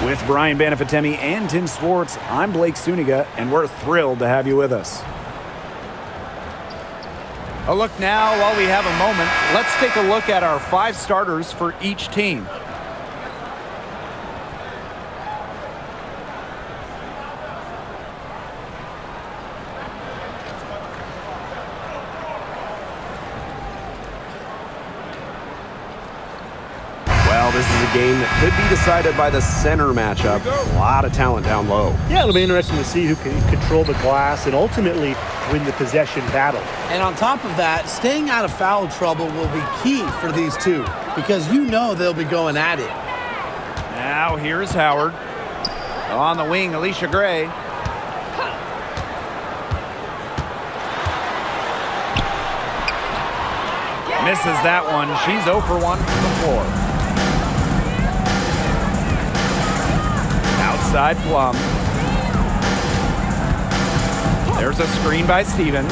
With Brian Banafitemi and Tim Swartz, I'm Blake Suniga, and we're thrilled to have you with us. A look now while we have a moment. Let's take a look at our 5 starters for each team. Well, this is a game that could be decided by the center matchup. A lot of talent down low. Yeah, it'll be interesting to see who can control the glass and ultimately win the possession battle. And on top of that, staying out of foul trouble will be key for these two because you know they'll be going at it. Now here's Howard. On the wing, Alicia Gray. Misses that one. She's 0 for 1 from the floor. Outside Plum. There's a screen by Stevens.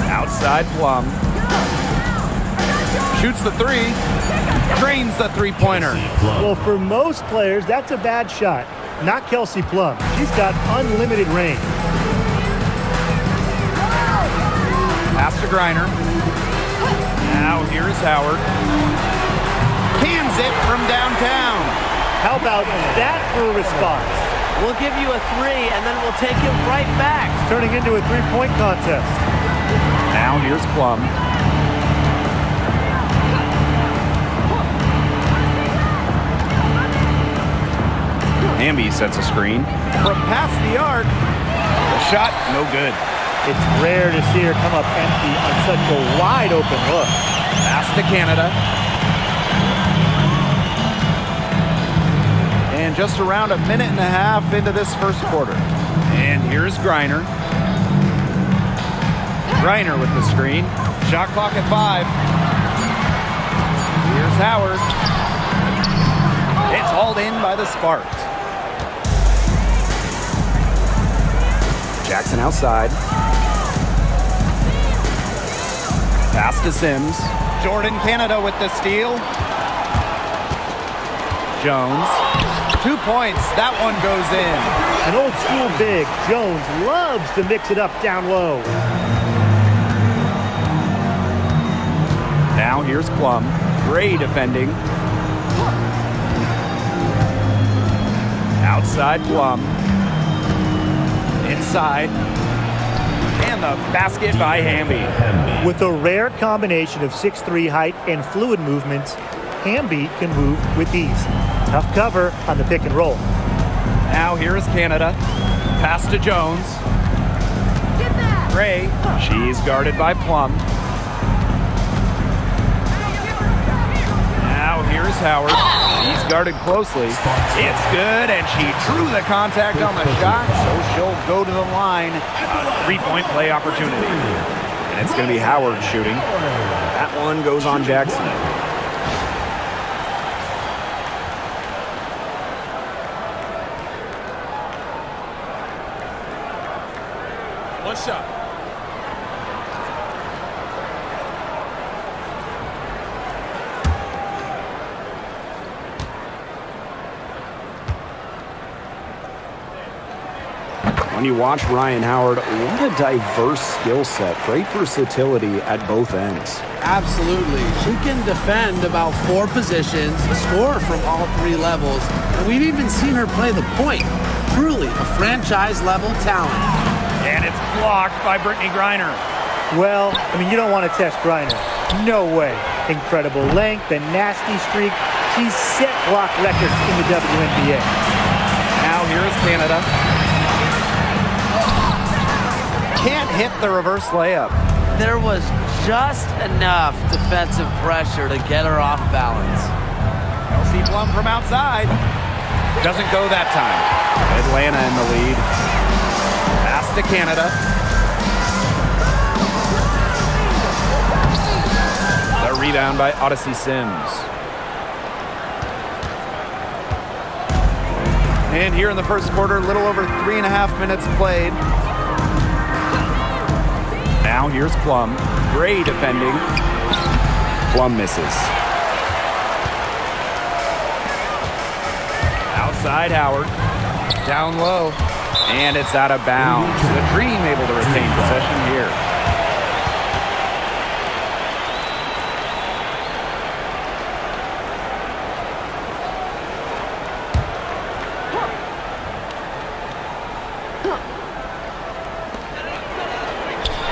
Outside Plum. Shoots the 3. Drains the three-pointer. Well, for most players, that's a bad shot. Not Kelsey Plum. She's got unlimited range. Pass to Griner. Now here's Howard. Cans it from downtown. How about that for a response? We'll give you a 3, and then we'll take it right back. It's turning into a three-point contest. Now here's Plum. Hamby sets a screen. From past the arc. The shot, no good. It's rare to see her come up empty on such a wide-open look. Pass to Canada. And just around a minute and a half into this first quarter. And here's Griner. Griner with the screen. Shot clock at 5. Here's Howard. It's hauled in by the Sparks. Jackson outside. Pass to Sims. Jordan Canada with the steal. Jones. 2 points. That one goes in. An old school big. Jones loves to mix it up down low. Now here's Plum. Gray defending. Outside Plum. Inside. And the basket by Hamby. With a rare combination of 6'3" height and fluid movements, Hamby can move with ease. Tough cover on the pick and roll. Now here's Canada. Pass to Jones. Gray. She's guarded by Plum. Now here's Howard. She's guarded closely. It's good, and she drew the contact on the shot, so she'll go to the line. A 3-point play opportunity. And it's going to be Howard shooting. That one goes on Jackson. One shot. When you watch Ryan Howard, what a diverse skill set. Great versatility at both ends. Absolutely. She can defend about 4 positions, score from all 3 levels, and we've even seen her play the point. Truly a franchise-level talent. And it's blocked by Brittany Griner. Well, I mean, you don't want to test Griner. No way. Incredible length, a nasty streak. She's set block records in the WNBA. Now here's Canada. Can't hit the reverse layup. There was just enough defensive pressure to get her off balance. Kelsey Plum from outside. Doesn't go that time. Atlanta in the lead. Pass to Canada. The rebound by Odyssey Sims. And here in the first quarter, a little over 3.5 minutes played. Now here's Plum. Gray defending. Plum misses. Outside Howard. Down low. And it's out of bounds. The Dream able to retain possession here.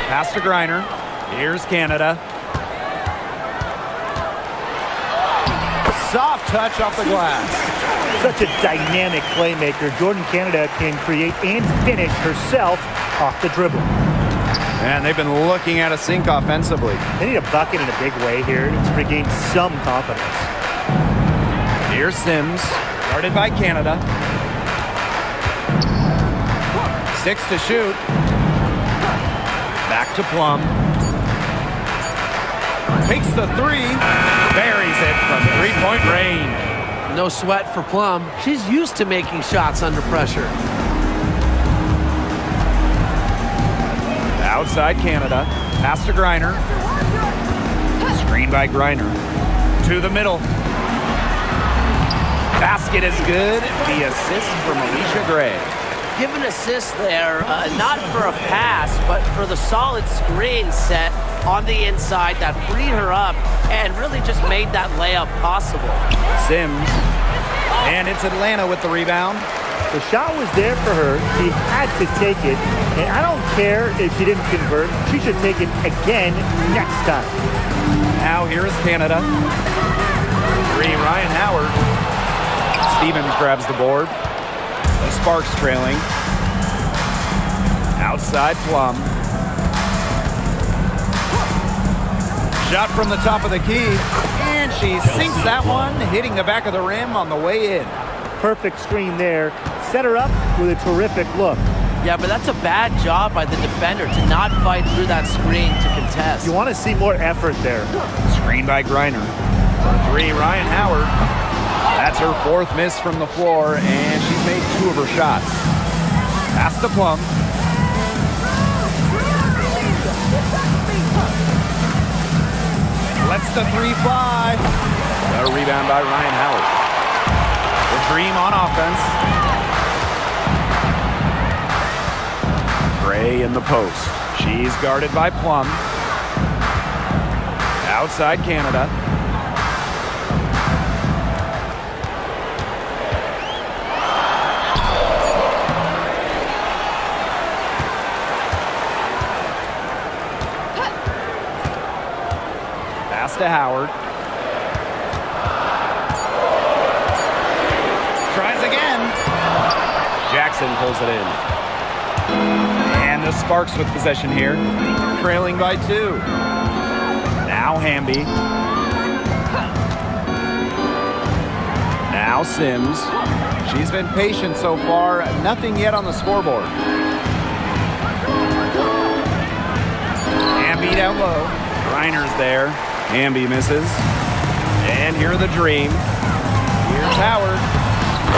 Pass to Griner. Here's Canada. Soft touch off the glass. Such a dynamic playmaker. Jordan Canada can create and finish herself off the dribble. And they've been looking at a sink offensively. They need a bucket in a big way here to regain some confidence. Here's Sims, guarded by Canada. 6 to shoot. Back to Plum. Takes the three. Buries it from three-point range. No sweat for Plum. She's used to making shots under pressure. Outside Canada. Pass to Griner. Screen by Griner. To the middle. Basket is good. The assist from Alicia Gray. Give an assist there, not for a pass, but for the solid screen set on the inside that freed her up and really just made that layup possible. Sims. And it's Atlanta with the rebound. The shot was there for her. She had to take it. And I don't care if she didn't convert. She should take it again next time. Now here is Canada. 3, Ryan Howard. Stevens grabs the board. The Sparks trailing. Outside Plum. Shot from the top of the key. And she sinks that one, hitting the back of the rim on the way in. Perfect screen there. Set her up with a terrific look. Yeah, but that's a bad job by the defender to not fight through that screen to contest. You want to see more effort there. Screen by Griner. For 3, Ryan Howard. That's her 4th miss from the floor, and she's made 2 of her shots. Pass to Plum. Lets the 3 fly. A rebound by Ryan Howard. The Dream on offense. Gray in the post. She's guarded by Plum. Outside Canada. Pass to Howard. Tries again. Jackson pulls it in. And the Sparks with possession here. Trailing by 2. Now Hamby. Now Sims. She's been patient so far. Nothing yet on the scoreboard. Hamby down low. Griner's there. Hamby misses. And here are the Dream. Here's Howard.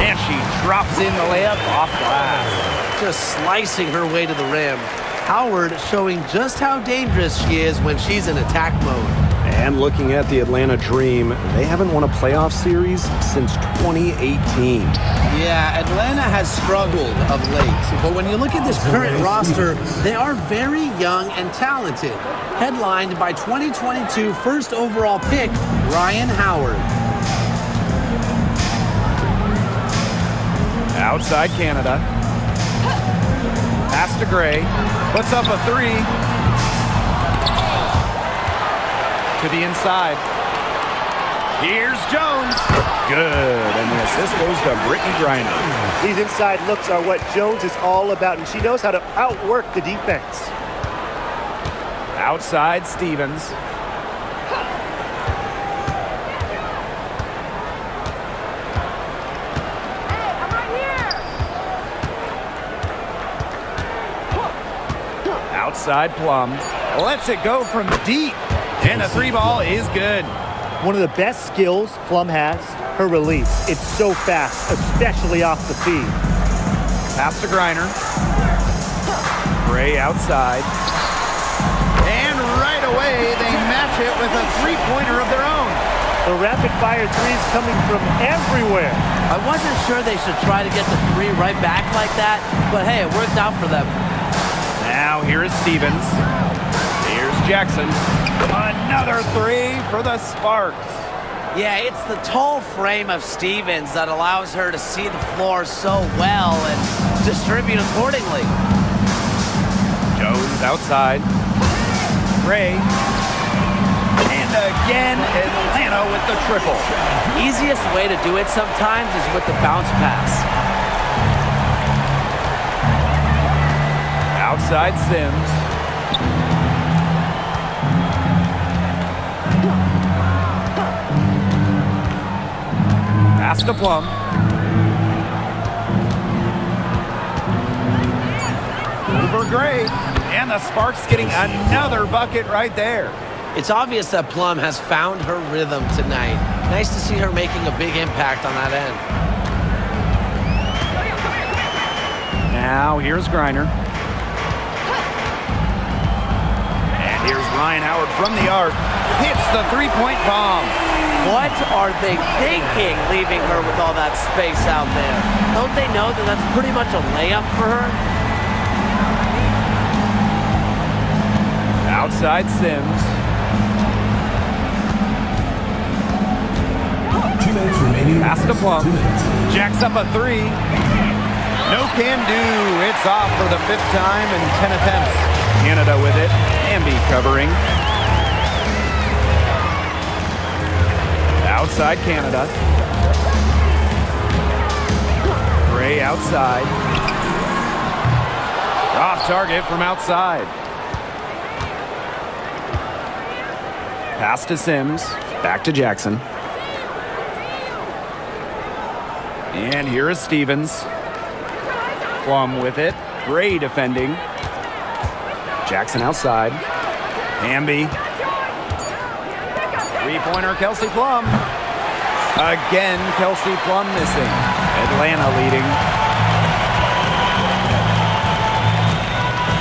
And she drops in the layup off glass. Just slicing her way to the rim. Howard showing just how dangerous she is when she's in attack mode. And looking at the Atlanta Dream, they haven't won a playoff series since 2018. Yeah, Atlanta has struggled of late. But when you look at this current roster, they are very young and talented. Headlined by 2022 first overall pick, Ryan Howard. Outside Canada. Pass to Gray. Puts up a 3. To the inside. Here's Jones. Good. And the assist goes to Brittany Griner. These inside looks are what Jones is all about, and she knows how to outwork the defense. Outside Stevens. Outside Plum. Lets it go from deep. And the 3 ball is good. One of the best skills Plum has, her release. It's so fast, especially off the feed. Pass to Griner. Gray outside. And right away, they match it with a 3-pointer of their own. The rapid-fire threes coming from everywhere. I wasn't sure they should try to get the three right back like that, but hey, it worked out for them. Now here is Stevens. Here's Jackson. Another three for the Sparks. Yeah, it's the tall frame of Stevens that allows her to see the floor so well and distribute accordingly. Jones outside. Gray. And again, Atlanta with the triple. Easiest way to do it sometimes is with the bounce pass. Outside Sims. Pass to Plum. Over Gray. And the Sparks getting another bucket right there. It's obvious that Plum has found her rhythm tonight. Nice to see her making a big impact on that end. Now here's Griner. And here's Ryan Howard from the arc. Hits the three-point bomb. What are they thinking, leaving her with all that space out there? Don't they know that that's pretty much a layup for her? Outside Sims. Pass to Plum. Jacks up a three. No can do. It's off for the 5th time in 10 attempts. Canada with it. Amby covering. Outside Canada. Gray outside. Off target from outside. Pass to Sims. Back to Jackson. And here is Stevens. Plum with it. Gray defending. Jackson outside. Amby. Three-pointer, Kelsey Plum. Again, Kelsey Plum missing. Atlanta leading.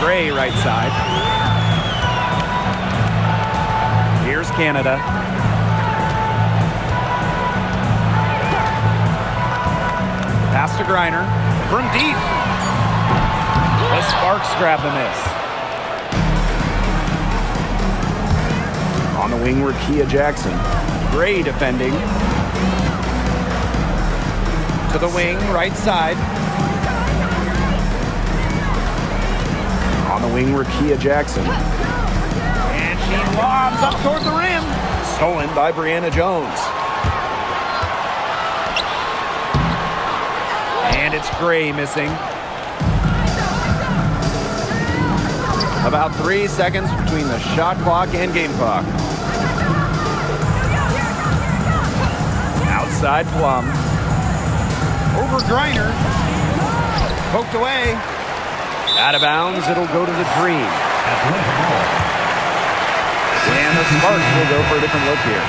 Gray right side. Here's Canada. Pass to Griner. From deep. The Sparks grab the miss. On the wing, Rakia Jackson. Gray defending. To the wing, right side. On the wing, Rakia Jackson. And she lobs up toward the rim. Stolen by Brianna Jones. And it's Gray missing. About 3 seconds between the shot clock and game clock. Outside Plum. Over Griner. Poked away. Out of bounds, it'll go to the Dream. And the Sparks will go for a different look here.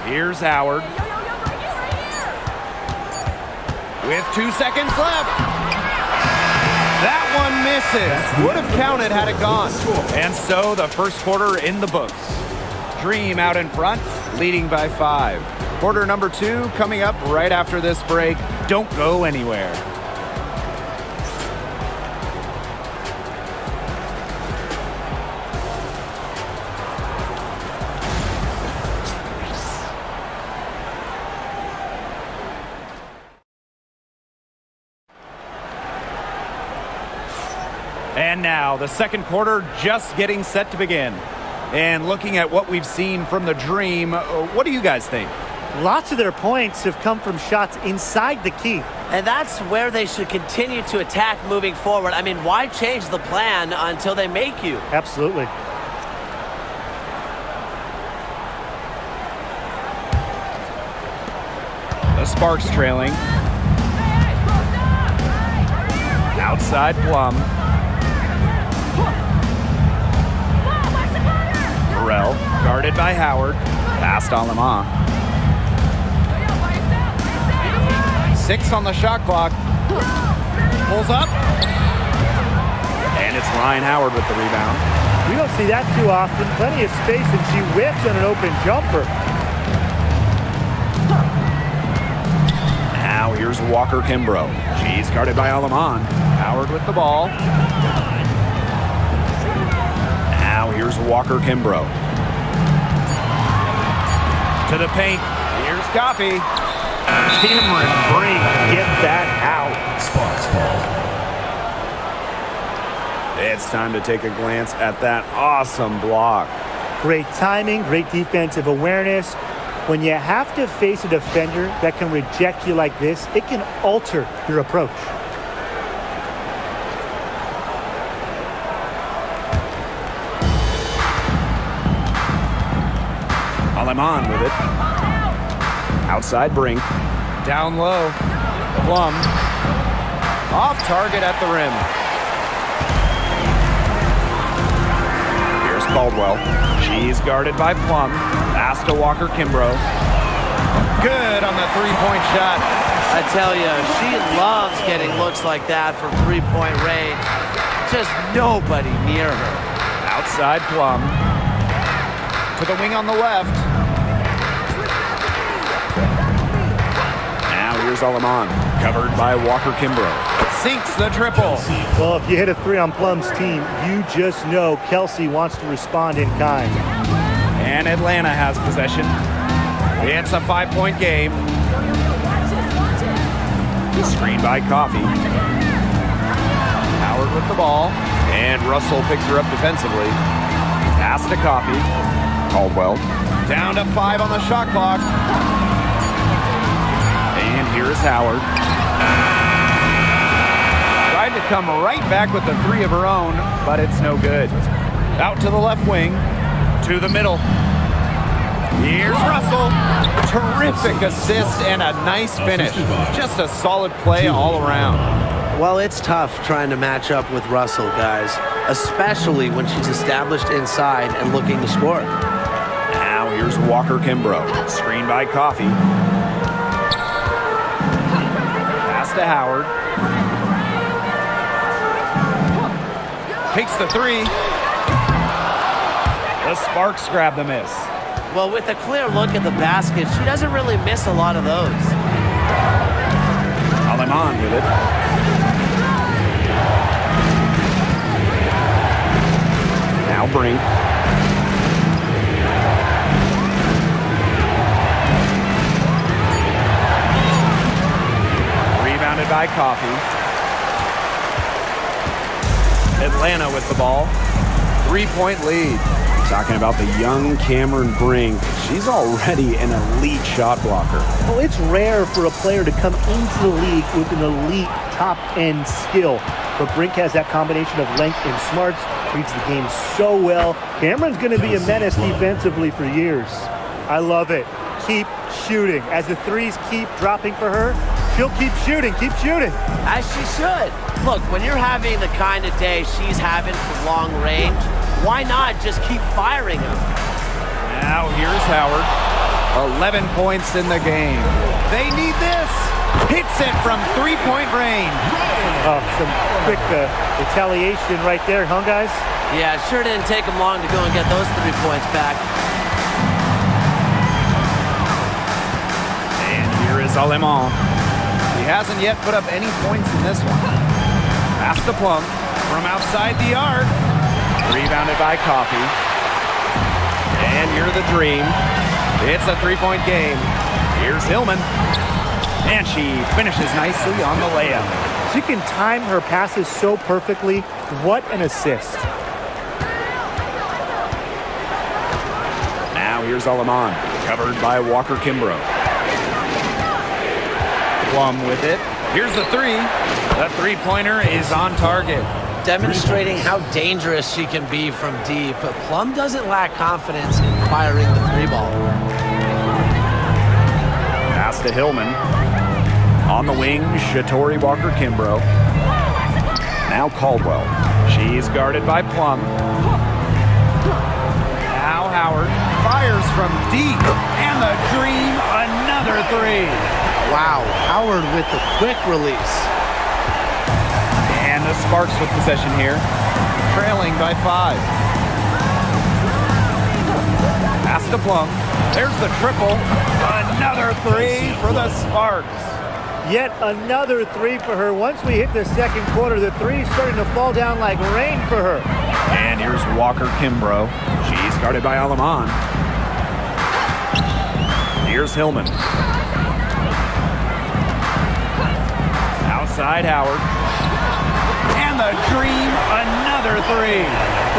Here's Howard. With 2 seconds left. That one misses. Would have counted had it gone. And so the first quarter in the books. Dream out in front, leading by 5. Quarter number 2 coming up right after this break. Don't go anywhere. And now the second quarter just getting set to begin. And looking at what we've seen from the Dream, what do you guys think? Lots of their points have come from shots inside the key. And that's where they should continue to attack moving forward. I mean, why change the plan until they make you? Absolutely. The Sparks trailing. Outside Plum. Burrell guarded by Howard. Passed on Lamont. 6 on the shot clock. Pulls up. And it's Ryan Howard with the rebound. We don't see that too often. Plenty of space, and she whips on an open jumper. Now here's Walker Kimbrough. She's guarded by Alaman. Howard with the ball. Now here's Walker Kimbrough. To the paint. Here's Coffee. Cameron Brink, get that out. Sparks ball. It's time to take a glance at that awesome block. Great timing, great defensive awareness. When you have to face a defender that can reject you like this, it can alter your approach. Alaman with it. Outside Brink. Down low. Plum. Off target at the rim. Here's Caldwell. She's guarded by Plum. Pass to Walker Kimbrough. Good on the three-point shot. I tell you, she loves getting looks like that from three-point range. Just nobody near her. Outside Plum. To the wing on the left. Now here's Alaman, covered by Walker Kimbrough. Sinks the triple. Well, if you hit a three on Plum's team, you just know Kelsey wants to respond in kind. And Atlanta has possession. It's a 5-point game. Screen by Coffee. Howard with the ball. And Russell picks her up defensively. Pass to Coffee. Caldwell. Down to 5 on the shot clock. And here is Howard. Tried to come right back with the three of her own, but it's no good. Out to the left wing. To the middle. Here's Russell. Terrific assist and a nice finish. Just a solid play all around. Well, it's tough trying to match up with Russell, guys, especially when she's established inside and looking to score. Now here's Walker Kimbrough. Screen by Coffee. Pass to Howard. Takes the three. The Sparks grab the miss. Well, with a clear look at the basket, she doesn't really miss a lot of those. Alaman with it. Now Brink. Rebounded by Coffee. Atlanta with the ball. 3-point lead. Talking about the young Cameron Brink. She's already an elite shot blocker. Well, it's rare for a player to come into the league with an elite top-end skill. But Brink has that combination of length and smarts, reads the game so well. Cameron's going to be a menace defensively for years. I love it. Keep shooting. As the threes keep dropping for her, she'll keep shooting, As she should. Look, when you're having the kind of day she's having from long range, why not just keep firing them? Now here's Howard. 11 points in the game. They need this. Hits it from 3-point range. Oh, some quick retaliation right there, huh, guys? Yeah, it sure didn't take them long to go and get those 3 points back. And here is Alaman. He hasn't yet put up any points in this one. Pass to Plum from outside the arc. Rebounded by Coffee. And you're the dream. It's a 3-point game. Here's Hillman. And she finishes nicely on the layup. She can time her passes so perfectly. What an assist. Now here's Alaman, covered by Walker Kimbrough. Plum with it. Here's the three. The three-pointer is on target. Demonstrating how dangerous she can be from deep. But Plum doesn't lack confidence in firing the three ball. Pass to Hillman. On the wing, Shatori Walker Kimbrough. Now Caldwell. She's guarded by Plum. Now Howard fires from deep. And the dream, another three. Wow, Howard with the quick release. And the Sparks with possession here, trailing by 5. Pass to Plum. There's the triple. Another 3 for the Sparks. Yet another 3 for her. Once we hit the second quarter, the 3's starting to fall down like rain for her. And here's Walker Kimbrough. She's guarded by Alaman. Here's Hillman. Outside Howard. And the dream, another 3.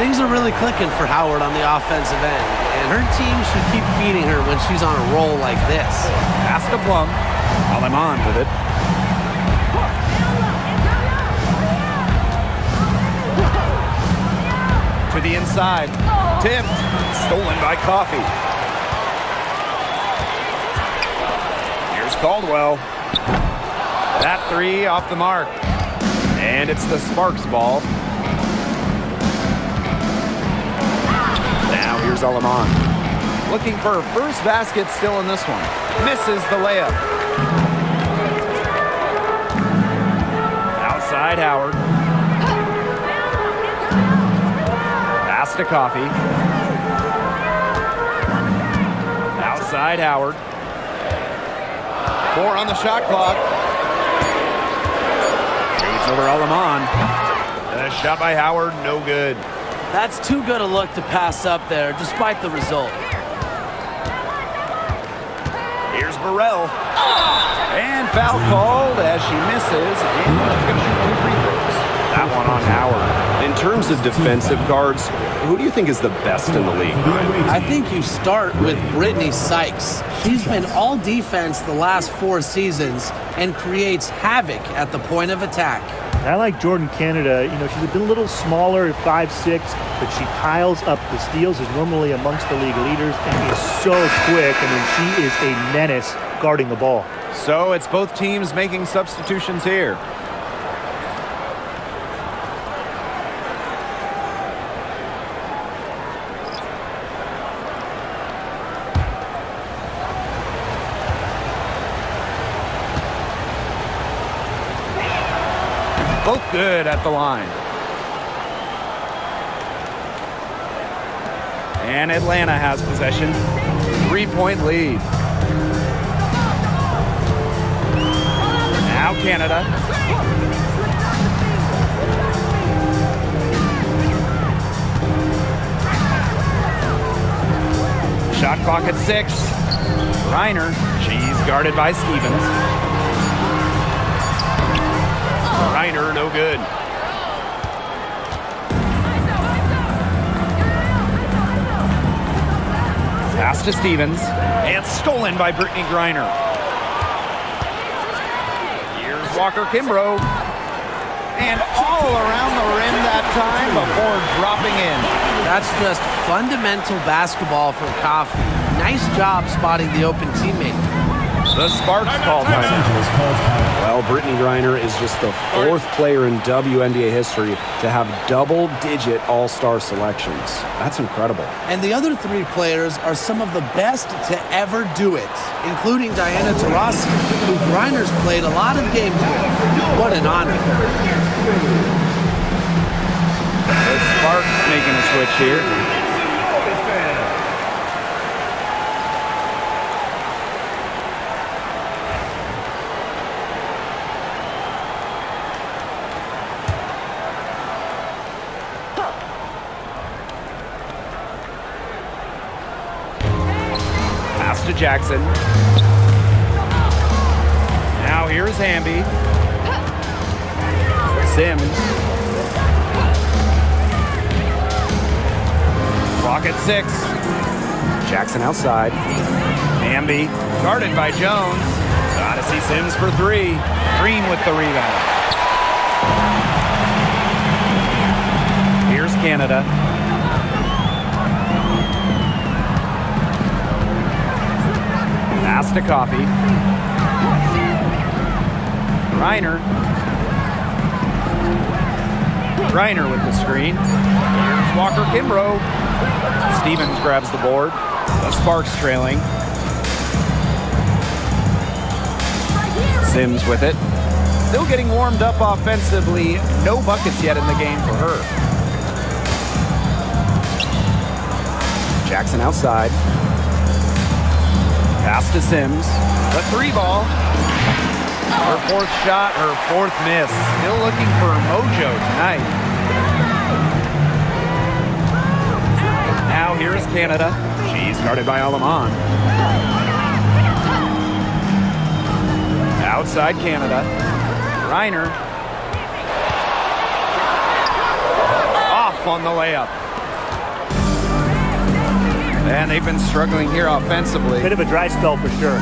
Things are really clicking for Howard on the offensive end, and her team should keep feeding her when she's on a roll like this. Pass to Plum. Alaman with it. To the inside. Tipped. Stolen by Coffey. Here's Caldwell. That 3 off the mark. And it's the Sparks ball. Now here's Alaman. Looking for her first basket still in this one. Misses the layup. Outside Howard. Pass to Coffey. Outside Howard. 4 on the shot clock. It's over Alaman. And a shot by Howard, no good. That's too good a look to pass up there, despite the result. Here's Burrell. And foul called as she misses. And she's going to shoot 2 free throws. That one on Howard. In terms of defensive guards, who do you think is the best in the league? I think you start with Brittany Sykes. She's been all defense the last 4 seasons and creates havoc at the point of attack. And I like Jordan Canada. You know, she's a little smaller at 5'6", but she piles up the steals, is normally amongst the league leaders, and is so quick. I mean, she is a menace guarding the ball. So it's both teams making substitutions here. Both good at the line. And Atlanta has possession. 3-point lead. Now Canada. Shot clock at 6. Reiner. She's guarded by Stevens. Reiner, no good. Pass to Stevens. And stolen by Brittany Griner. Here's Walker Kimbrough. And all around the rim that time before dropping in. That's just fundamental basketball from Coffey. Nice job spotting the open teammate. The Sparks call time. Well, Brittany Griner is just the 4th player in WNBA history to have double-digit all-star selections. That's incredible. And the other 3 players are some of the best to ever do it, including Diana Taurasi, who Griner's played a lot of games with. What an honor. The Sparks making a switch here. To Jackson. Now here's Hamby. Sims. Clock at 6. Jackson outside. Hamby guarded by Jones. Gotta see Sims for 3. Green with the rebound. Here's Canada. Pass to Coffey. Reiner. Reiner with the screen. Here's Walker Kimbrough. Stevens grabs the board. The Sparks trailing. Sims with it. Still getting warmed up offensively. No buckets yet in the game for her. Jackson outside. Pass to Sims. The 3-ball. Her fourth shot, her fourth miss. Still looking for mojo tonight. Now here's Canada. She's guarded by Alaman. Outside Canada. Reiner. Off on the layup. And they've been struggling here offensively. Bit of a dry spell for sure.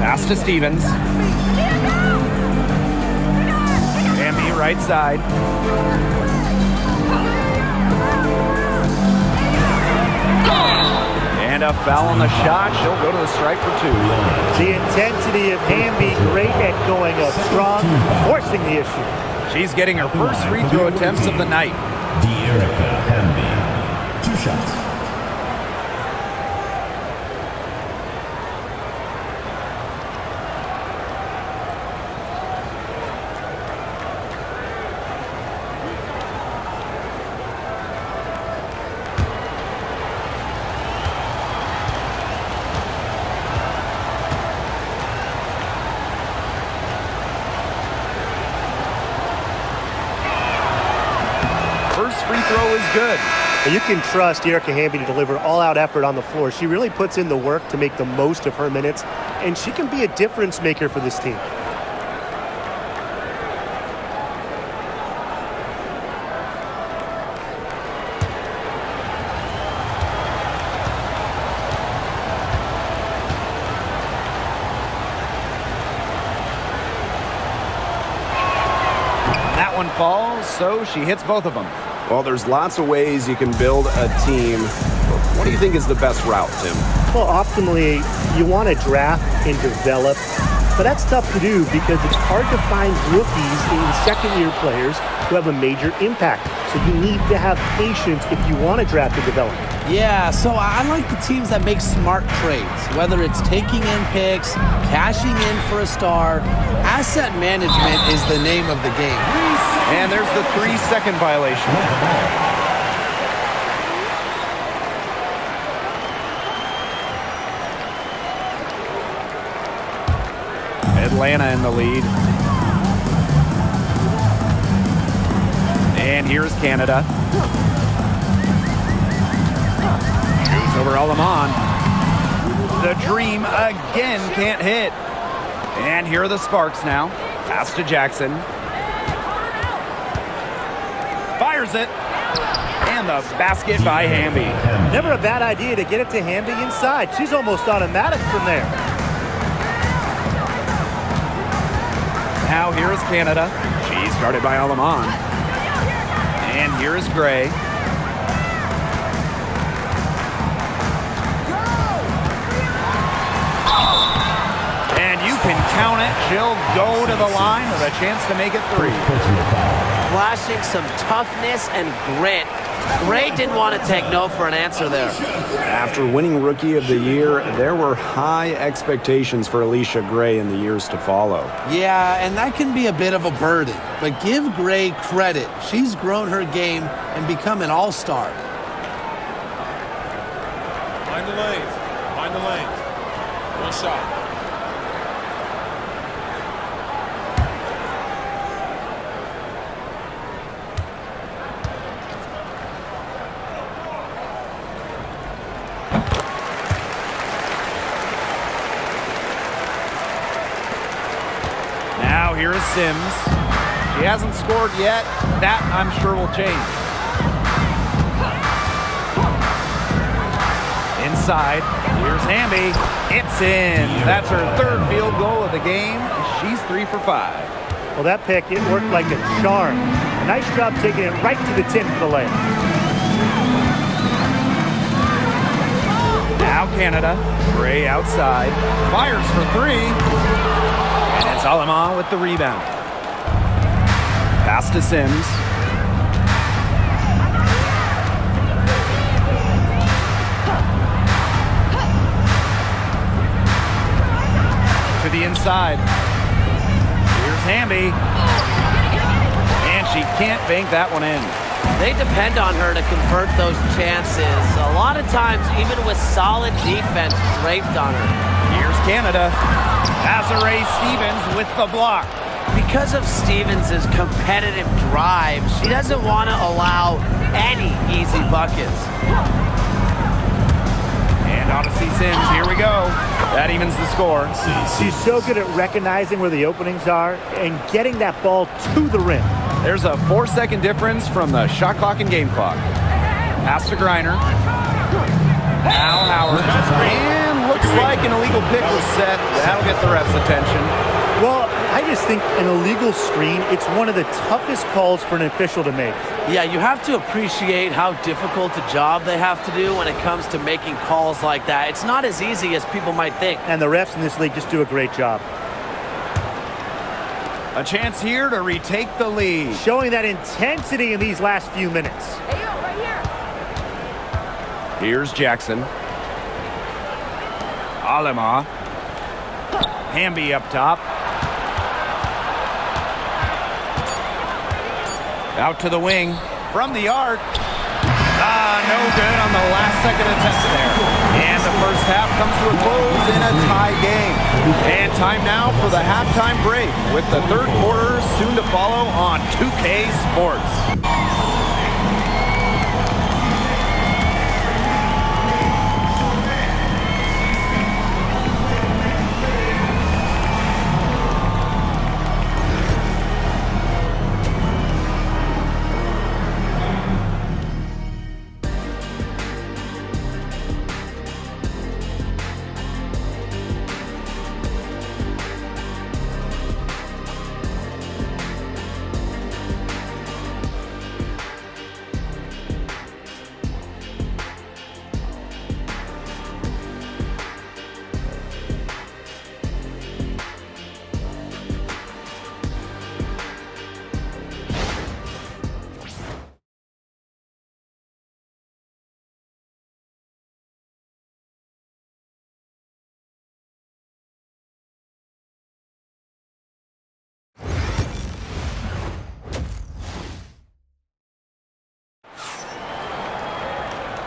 Pass to Stevens. Hamby right side. And a foul on the shot. She'll go to the strike for 2. The intensity of Hamby, great at going up strong, forcing the issue. She's getting her first free throw attempts of the night. De'Erica Hamby. 2 shots. Free throw is good. You can trust De'Erica Hamby to deliver all-out effort on the floor. She really puts in the work to make the most of her minutes, and she can be a difference maker for this team. That one falls, so she hits both of them. Well, there's lots of ways you can build a team. What do you think is the best route, Tim? Well, optimally, you want to draft and develop, but that's tough to do because it's hard to find rookies and second-year players who have a major impact. So you need to have patience if you want to draft and develop. Yeah, so I like the teams that make smart trades, whether it's taking in picks, cashing in for a star. Asset management is the name of the game. And there's the 3-second violation. Atlanta in the lead. And here's Canada. Shoots over Alaman. The dream again can't hit. And here are the Sparks now. Pass to Jackson. Fires it. And the basket by Hamby. Never a bad idea to get it to Hamby inside. She's almost automatic from there. Now here's Canada. She's guarded by Alaman. And here's Gray. And you can count it. She'll go to the line with a chance to make it 3. Flashing some toughness and grit. Gray didn't want to take no for an answer there. After winning Rookie of the Year, there were high expectations for Alicia Gray in the years to follow. Yeah, and that can be a bit of a burden. But give Gray credit. She's grown her game and become an all-star. Mind the lanes. Mind the lanes. 1 shot. Now here is Sims. She hasn't scored yet. That, I'm sure, will change. Inside. Here's Hamby. It's in. That's her 3rd field goal of the game. She's 3 for 5. Well, that pick, it worked like a charm. A nice job taking it right to the tin for the layup. Now Canada. Gray outside. Fires for 3. And it's Alaman with the rebound. Pass to Sims. To the inside. Hamby. And she can't bank that one in. They depend on her to convert those chances. A lot of times, even with solid defense draped on her. Here's Canada. Azuree Stevens with the block. Because of Stevens' competitive drive, she doesn't want to allow any easy buckets. And Odyssey Sims, here we go. That evens the score. She's so good at recognizing where the openings are and getting that ball to the rim. There's a 4-second difference from the shot clock and game clock. Pass to Griner. Now Howard. And looks like an illegal pick was set. That'll get the ref's attention. Well, I just think an illegal screen, it's one of the toughest calls for an official to make. Yeah, you have to appreciate how difficult a job they have to do when it comes to making calls like that. It's not as easy as people might think. And the refs in this league just do a great job. A chance here to retake the lead. Showing that intensity in these last few minutes. Hey, yo, right here. Here's Jackson. Alema. Hamby up top. Out to the wing. From the arc. No good on the last second attempt there. And the first half comes to a close in a tie game. And time now for the halftime break with the third quarter soon to follow on 2K Sports.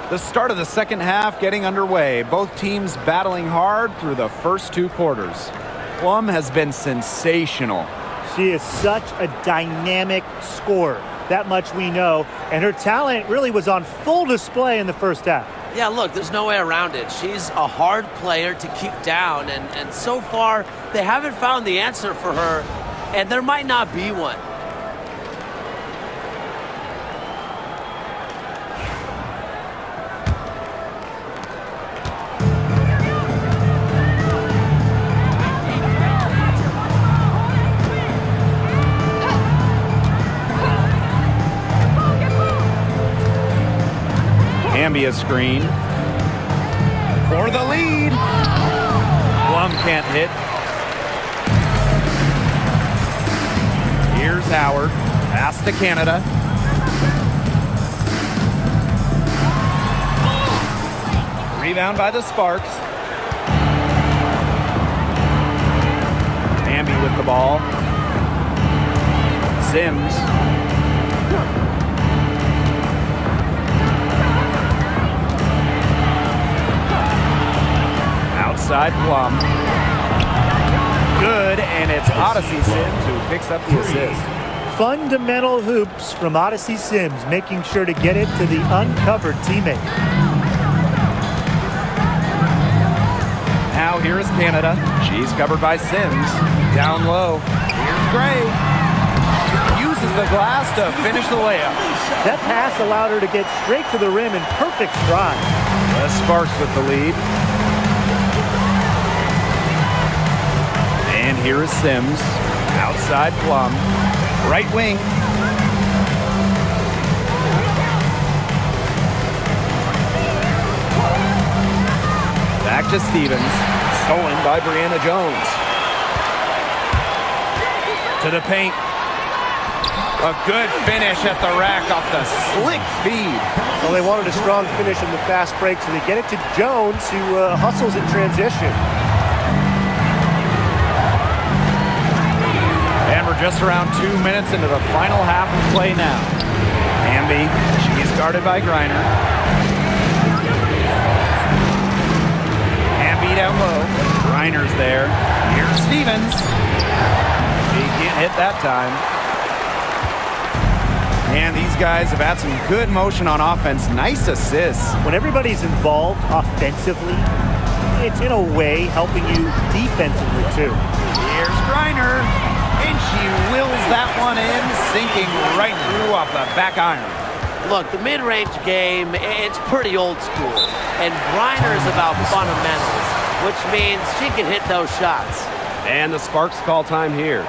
The start of the second half getting underway. Both teams battling hard through the first two quarters. Plum has been sensational. She is such a dynamic scorer. That much we know. And her talent really was on full display in the first half. Yeah, look, there's no way around it. She's a hard player to keep down. And so far, they haven't found the answer for her. And there might not be one. A screen for the lead. Plum can't hit. Here's Howard. Pass to Canada. Rebound by the Sparks. Hamby with the ball. Sims. Outside Plum. Good, and it's Odyssey Sims who picks up the assist. Fundamental hoops from Odyssey Sims, making sure to get it to the uncovered teammate. Now here is Canada. She's covered by Sims. Down low. Here's Gray. Uses the glass to finish the layup. That pass allowed her to get straight to the rim in perfect stride. The Sparks with the lead. And here is Sims. Outside Plum. Right wing. Back to Stevens. Stolen by Brianna Jones. To the paint. A good finish at the rack off the slick feed. Well, they wanted a strong finish in the fast break, so they get it to Jones, who hustles in transition. We're just around 2 minutes into the final half of play now. Hamby, she's guarded by Griner. Hamby down low. Griner's there. Here's Stevens. She can't hit that time. And these guys have had some good motion on offense. Nice assists. When everybody's involved offensively, it's in a way helping you defensively too. Here's Griner, and she wills that one in, sinking right through off the back iron. Look, the mid-range game, it's pretty old school. And Griner is about fundamentals, which means she can hit those shots. And the Sparks call time here.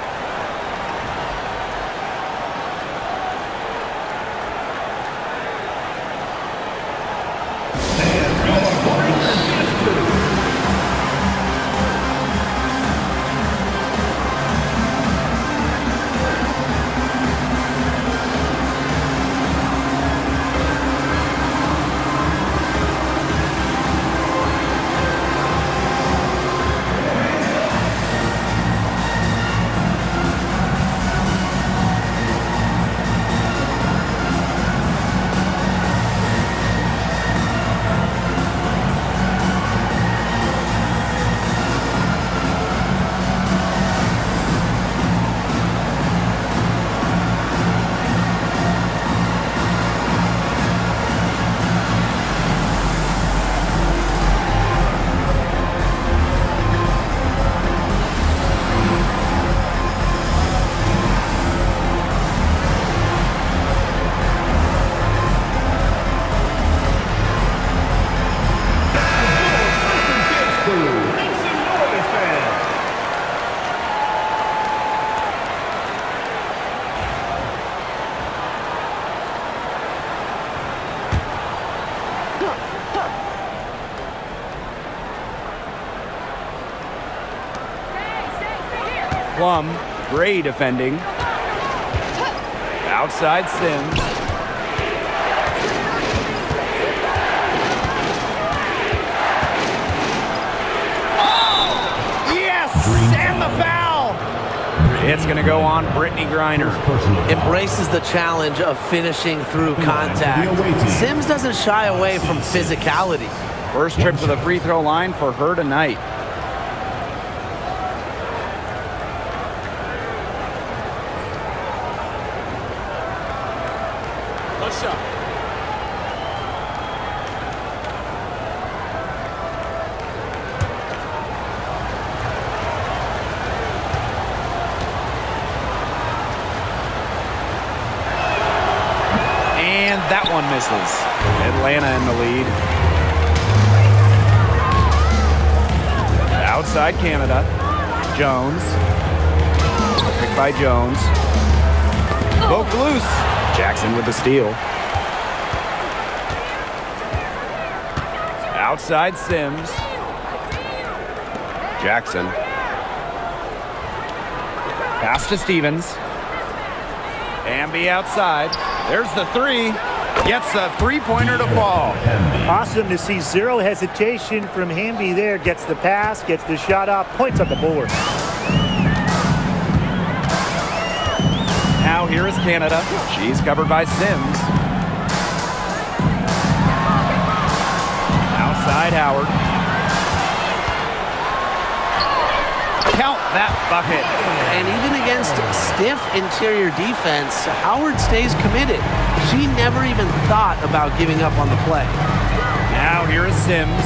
Plum, Gray defending. Outside Sims. Yes! And the foul! It's going to go on Brittany Griner. Embraces the challenge of finishing through contact. Sims doesn't shy away from physicality. First trip to the free throw line for her tonight. Let's shot. And that one misses. Atlanta in the lead. Outside Canada. Jones. Picked by Jones. Poke loose. Jackson with the steal. Outside Sims. Jackson. Pass to Stevens. Hamby outside. There's the three. Gets a three-pointer to fall. Awesome to see zero hesitation from Hamby there. Gets the pass, gets the shot off, points on the board. Now here is Canada. She's covered by Sims. Outside Howard. Count that bucket. And even against stiff interior defense, Howard stays committed. She never even thought about giving up on the play. Now here is Sims.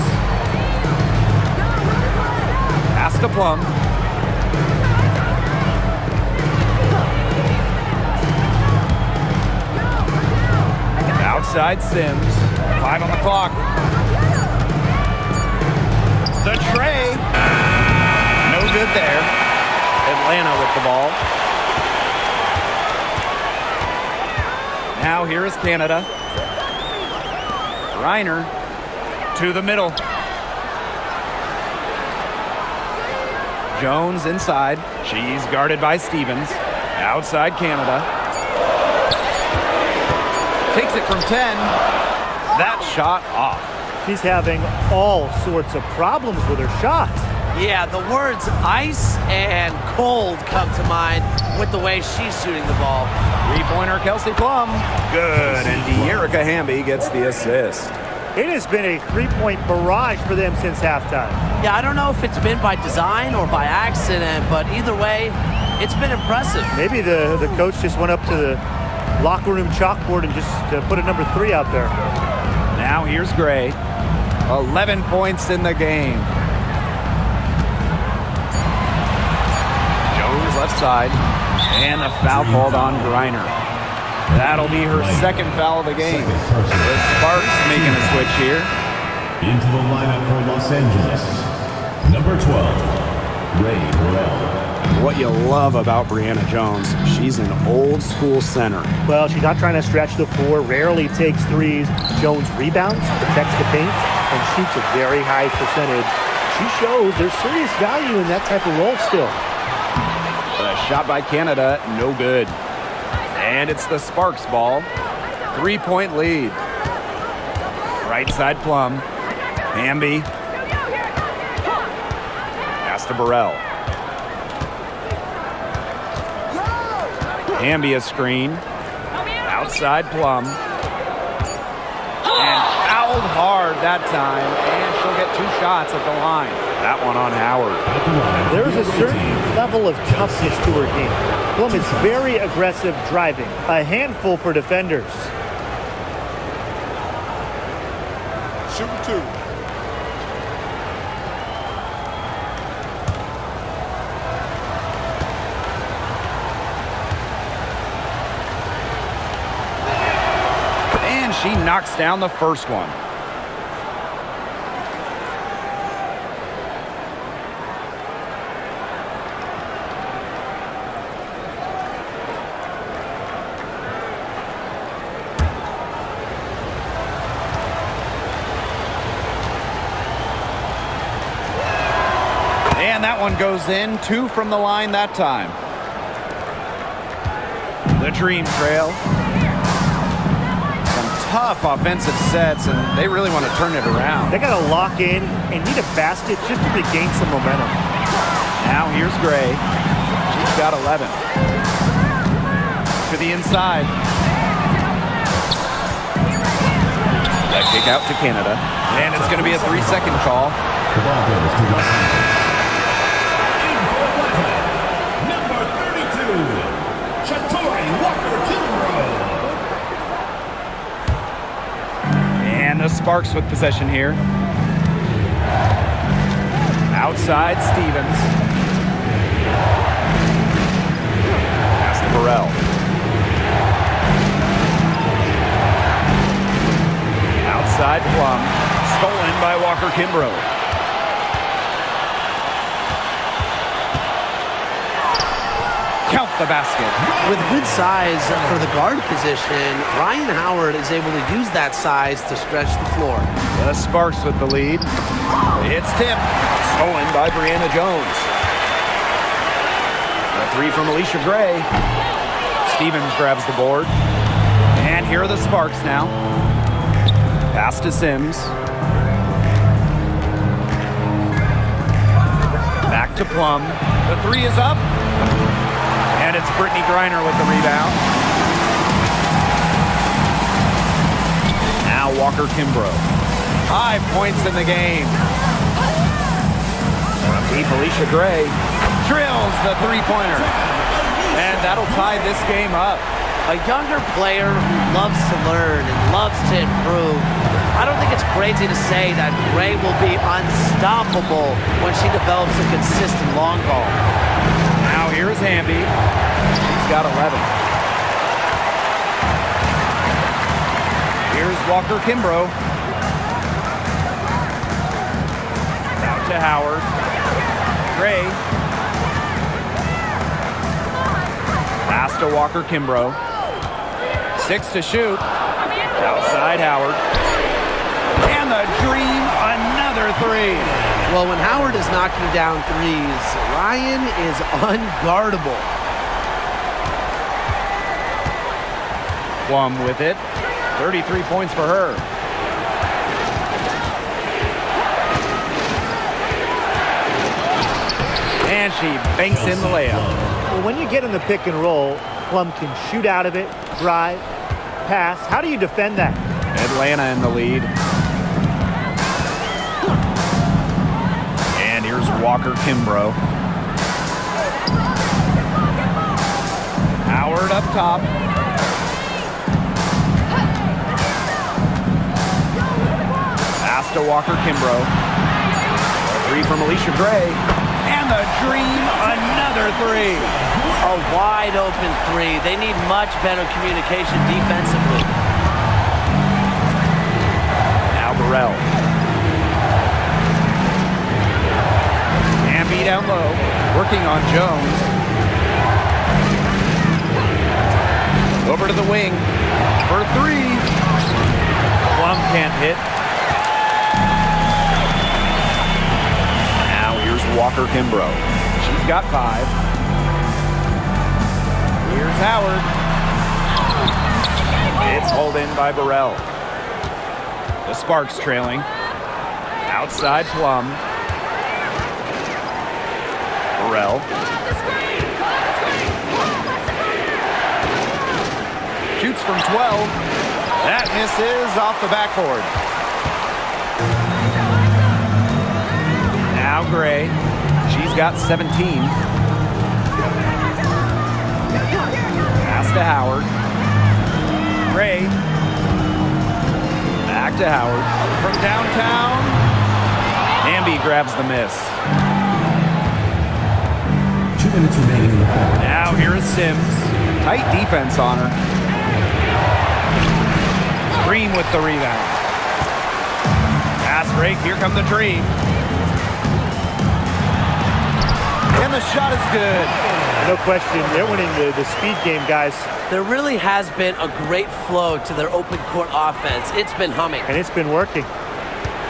Pass to Plum. Outside Sims. 5 on the clock. The tray. No good there. Atlanta with the ball. Now here is Canada. Reiner to the middle. Jones inside. She's guarded by Stevens. Outside Canada. Takes it from 10. That shot off. She's having all sorts of problems with her shot. Yeah, the words ice and cold come to mind with the way she's shooting the ball. Three-pointer, Kelsey Plum. Good, and De'Erica Hamby gets the assist. It has been a three-point barrage for them since halftime. Yeah, I don't know if it's been by design or by accident, but either way, it's been impressive. Maybe the coach just went up to the locker room chalkboard and just put a number 3 out there. Now here's Gray. 11 points in the game. Jones left side. And a foul called on Griner. That'll be her second foul of the game. The Sparks making a switch here. Into the lineup for Los Angeles, number 12, Ray Burrell. What you love about Brianna Jones, she's an old school center. Well, she's not trying to stretch the floor, rarely takes threes. Jones rebounds, protects the paint, and shoots a very high percentage. She shows there's serious value in that type of role still. A shot by Canada, no good. And it's the Sparks ball. 3-point lead. Right side Plum. Hamby. Pass to Burrell. Hamby a screen. Outside Plum. And fouled hard that time. And she'll get 2 shots at the line. That one on Howard. There's a certain level of toughness to her game. Plum is very aggressive driving. A handful for defenders. Shooting 2. And she knocks down the first one. And that one goes in. 2 from the line that time. The Dream trail. Some tough offensive sets, and they really want to turn it around. They got to lock in and need a basket just to regain some momentum. Now here's Gray. She's got 11. To the inside. That kick out to Canada. And it's going to be a 3-second call. The ball goes to Los Angeles. In for Atlanta, number 32, Shatori Walker-Kimbrough. And the Sparks with possession here. Outside Stevens. Pass to Burrell. Outside Plum. Stolen by Walker-Kimbrough. Count the basket. With good size for the guard position, Ryan Howard is able to use that size to stretch the floor. The Sparks with the lead. It's tipped. Stolen by Brianna Jones. A 3 from Alicia Gray. Stevens grabs the board. And here are the Sparks now. Pass to Sims. Back to Plum. The 3 is up. And it's Brittany Griner with the rebound. Now Walker-Kimbrough. 5 points in the game. Deep Alicia Gray drills the 3-pointer. And that'll tie this game up. A younger player who loves to learn and loves to improve. I don't think it's crazy to say that Gray will be unstoppable when she develops a consistent long ball. Now here's Hamby. She's got 11. Here's Walker-Kimbrough. Out to Howard. Gray. Pass to Walker-Kimbrough. 6 to shoot. Outside Howard. And the Dream, another 3. Well, when Howard is knocking down threes, Ryan is unguardable. Plum with it. 33 points for her. And she banks in the layup. Well, when you get in the pick and roll, Plum can shoot out of it, drive, pass. How do you defend that? Atlanta in the lead. And here's Walker Kimbrough. Howard up top. Pass to Walker Kimbrough. Three from Alicia Gray. And the Dream, another three. A wide open three. They need much better communication defensively. Now Burrell. Hamby down low, working on Jones. Over to the wing for three. Plum can't hit. Now here's Walker Kimbrough. She's got 5. Here's Howard. It's hauled in by Burrell. The Sparks trailing. Outside Plum. Burrell. Shoots from 12. That misses off the backboard. Now Gray. She's got 17. Pass to Howard. Gray. Back to Howard. From downtown. Hamby grabs the miss. 2 minutes remaining in the quarter. Now here is Sims. Tight defense on her. Dream with the rebound. Pass break. Here come the Dream. And the shot is good. No question, they're winning the speed game, guys. There really has been a great flow to their open court offense. It's been humming. And it's been working.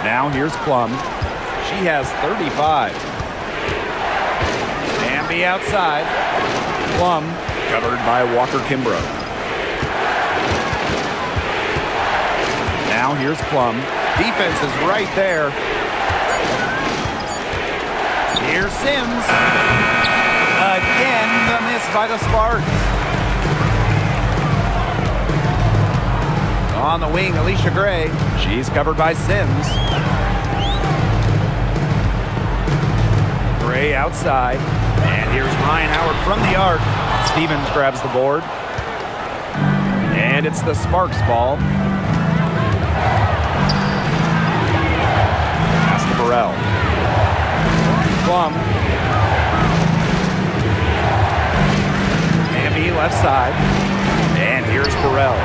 Now here's Plum. She has 35. Hamby outside. Plum Covered by Walker Kimbrough. Now here's Plum. Defense is right there. Here's Sims. Again, the miss by the Sparks. On the wing, Alicia Gray. She's covered by Sims. Gray outside. And here's Ryan Howard from the arc. Stevens grabs the board. And it's the Sparks ball. Pass to Burrell. Plum. Hamby left side. And here's Burrell.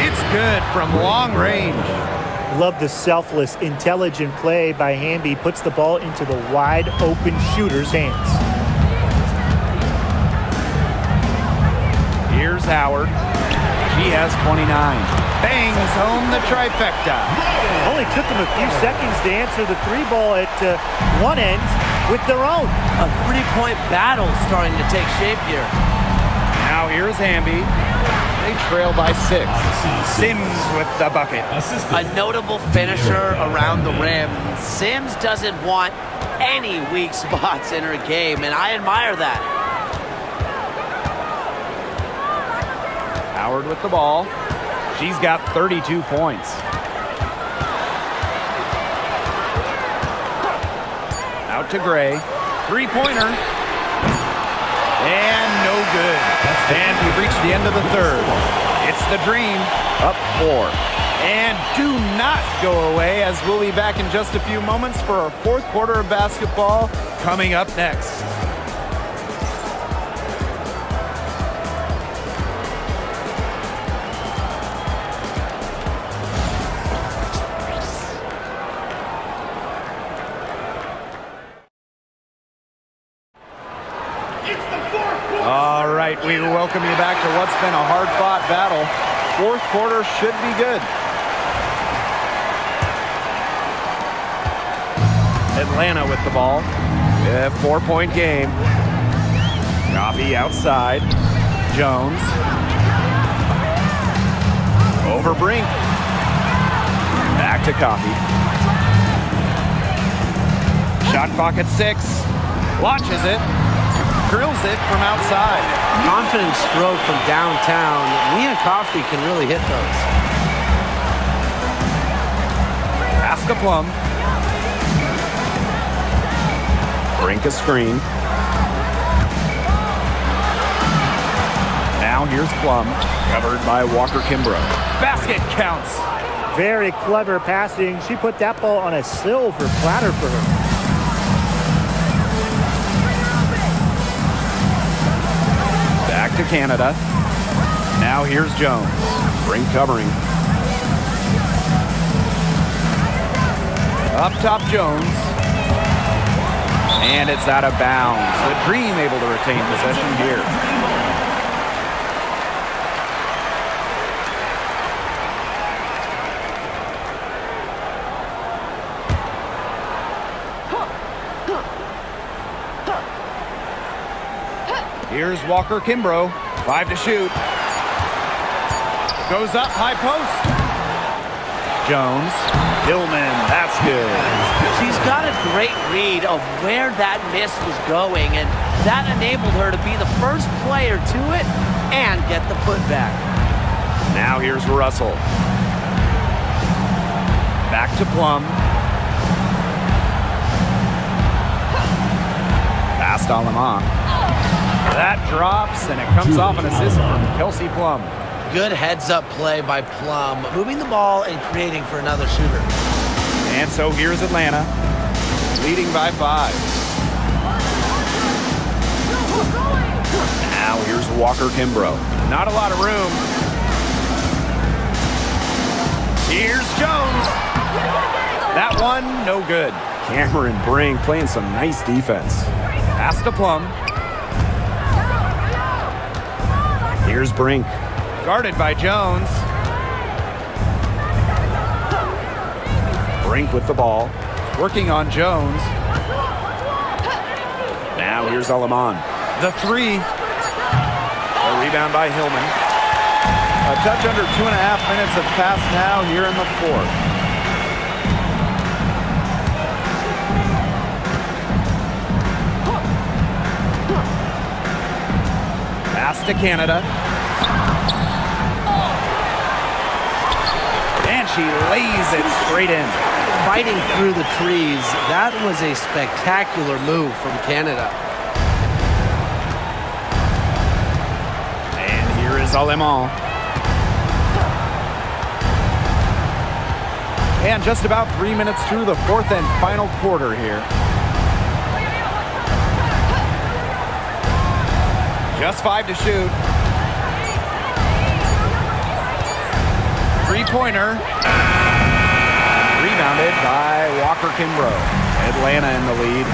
It's good from long range. Love the selfless, intelligent play by Hamby. Puts the ball into the wide open shooter's hands. Here's Howard. She has 29. Bangs home the trifecta. Only took them a few seconds to answer the three ball at one end with their own. A three-point battle starting to take shape here. Now here's Hamby. They trail by 6. Sims with the bucket. A notable finisher around the rim. Sims doesn't want any weak spots in her game, and I admire that. Howard with the ball. She's got 32 points. Out to Gray. Three-pointer. And no good. And we've reached the end of the third. It's the Dream up 4. And do not go away, as we'll be back in just a few moments for our fourth quarter of basketball coming up next. All right, we welcome you back to what's been a hard-fought battle. Fourth quarter should be good. Atlanta with the ball. A 4-point game. Coffee outside. Jones. Over Brink. Back to Coffee. Shot clock at 6. Launches it. Drills it from outside. Confident stroke from downtown. Mia Coffey can really hit those. Pass to Plum. Brink a screen. Now here's Plum, covered by Walker Kimbrough. Basket counts. Very clever passing. She put that ball on a silver platter for her. Back to Canada. Now here's Jones. Brink covering. Up top, Jones. And it's out of bounds. The Dream able to retain possession here. Here's Walker Kimbrough. 5 to shoot. Goes up, high post. Jones. Hillman, that's good. She's got a great read of where that miss was going, and that enabled her to be the first player to it and get the putback. Now here's Russell. Back to Plum. Past Alamont. That drops, and it comes off an assist from Kelsey Plum. Good heads-up play by Plum, moving the ball and creating for another shooter. And so here's Atlanta, leading by 5. Now here's Walker Kimbrough. Not a lot of room. Here's Jones. That one, no good. Cameron Brink playing some nice defense. Pass to Plum. Here's Brink. Guarded by Jones. Brink with the ball. Working on Jones. Now here's Alamont. The 3. A rebound by Hillman. A touch under 2.5 minutes have passed now here in the 4th. Pass to Canada. And she lays it straight in. Fighting through the trees, that was a spectacular move from Canada. And here is Alamont. And just about 3 minutes through the 4th and final quarter here. Just 5 to shoot. 3-pointer. Rebounded by Walker Kimbrough. Atlanta in the lead.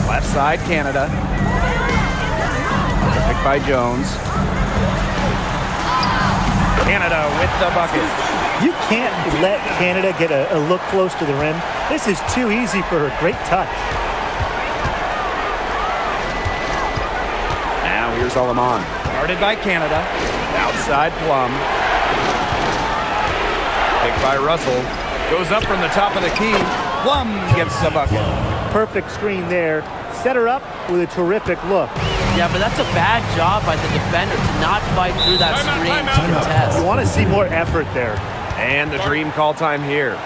Left side, Canada. Picked by Jones. Canada with the bucket. You can't let Canada get a look close to the rim. This is too easy for her. Great touch. Now here's Alamont. Guarded by Canada. Outside Plum. Picked by Russell. Goes up from the top of the key. Plum gets the bucket. Perfect screen there. Set her up with a terrific look. Yeah, but that's a bad job by the defender to not fight through that screen to contest. You want to see more effort there. And the Dream call time here.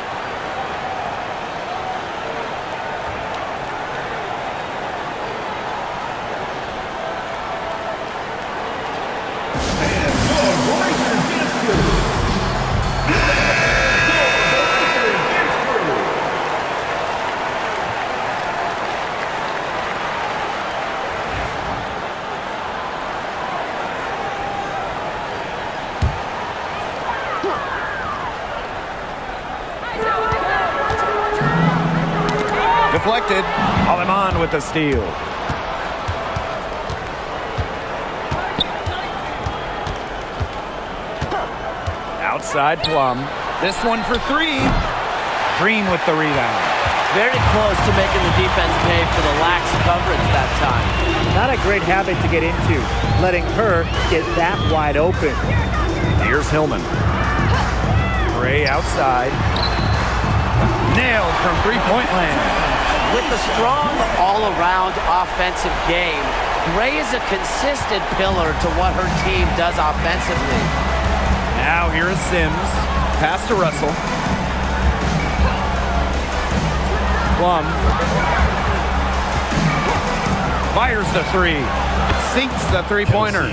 Deflected. Alamont with the steal. Outside Plum. This one for 3. Dream with the rebound. Very close to making the defense pay for the lax coverage that time. Not a great habit to get into, letting her get that wide open. Here's Hillman. Gray outside. Nailed from three-point land. With a strong all-around offensive game, Gray is a consistent pillar to what her team does offensively. Now here is Sims. Pass to Russell. Plum. Fires the three. Sinks the three-pointer.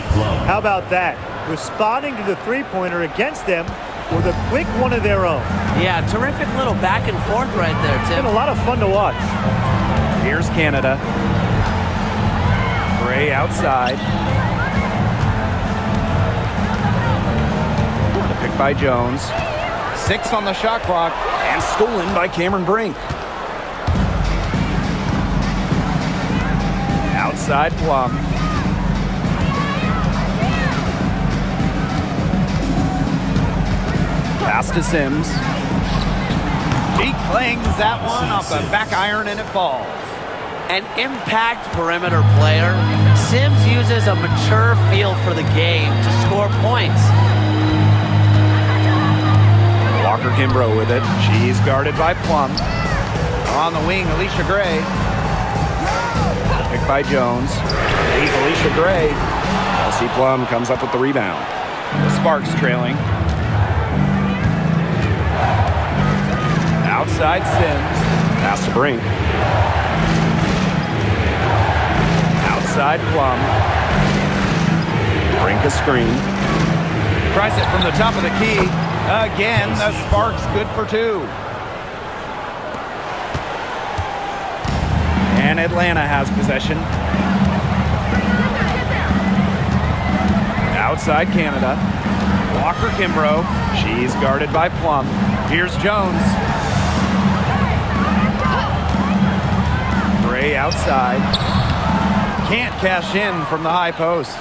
How about that? Responding to the three-pointer against them with a quick one of their own. Yeah, terrific little back and forth right there, Tim. Been a lot of fun to watch. Here's Canada. Gray outside. The pick by Jones. 6 on the shot clock. And stolen by Cameron Brink. Outside Plum. Pass to Sims. He clings that one off the back iron and it falls. An impact perimeter player, Sims uses a mature feel for the game to score points. Walker Kimbrough with it. She's guarded by Plum. On the wing, Alicia Gray. Picked by Jones. Lead Alicia Gray. Kelsey Plum comes up with the rebound. The Sparks trailing. Outside Sims. Pass to Brink. Outside Plum. Brink a screen. Tries it from the top of the key. Again, the Sparks good for 2. And Atlanta has possession. Outside Canada. Walker Kimbrough. She's guarded by Plum. Here's Jones. Gray outside. Can't cash in from the high post.